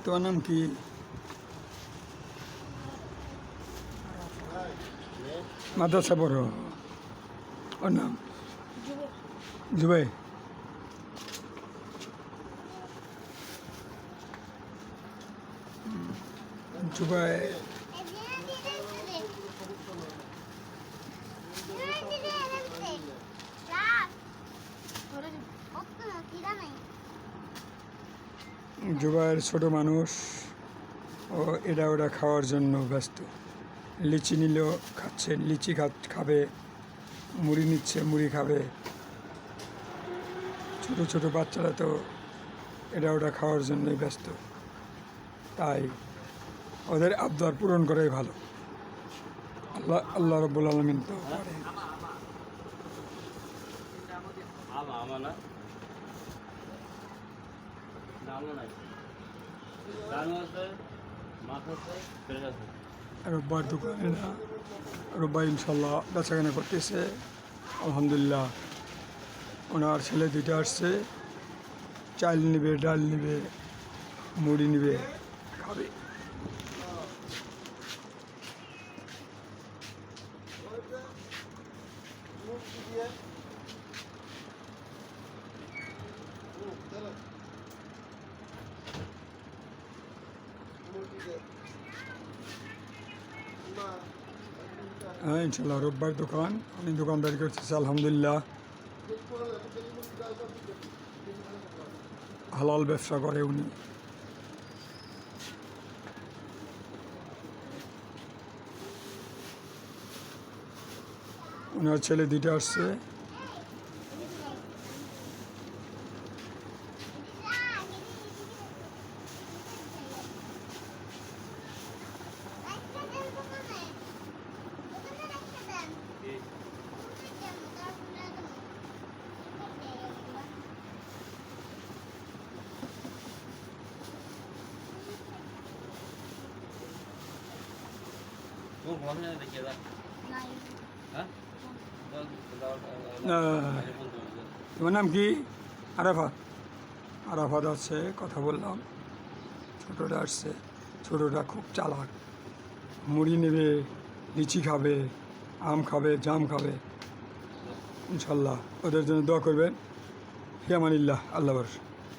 তোমার নাম কি? মাদ্রাসা পড়ো? ওর নাম জুবাই। জুবাই জুবাইয়ের ছোট মানুষ, ও এটা ওটা খাওয়ার জন্য ব্যস্ত। লিচি নিলেও খাচ্ছে, লিচি খাবে, মুড়ি নিচ্ছে, মুড়ি খাবে। ছোট ছোট বাচ্চারা তো এটা ওটা খাওয়ার জন্যই ব্যস্ত, তাই ওদের আবদার পূরণ করাই ভালো। আল্লাহ রাব্বুল আলামিন তো পারে। রোববার দোকানে না, রোববার ইনশাল্লাহ বেচাকেনা করতেছে আলহামদুলিল্লাহ। ওনার ছেলে দুইটা আসছে, চাল নিবে, ডাল নিবে, মুড়ি নিবে, খাবে। হ্যাঁ ইনশাল্লাহ রোববার দোকান, উনি দোকানদারি করতেছে আলহামদুলিল্লাহ। হালাল ব্যবসা করে উনি। ওনার ছেলে দুইটা আসছে, তোমার নাম কি? আরাফাত। আরাফাত আছে, কথা বললাম। ছোটোটা আসছে, ছোটোটা খুব চালাক, মুড়ি নেবে, লিচি খাবে, আম খাবে, জাম খাবে। ইনশাল্লাহ ওদের জন্য দোয়া করবেন। ফি আমানিল্লাহ, আল্লাহ হাফেজ।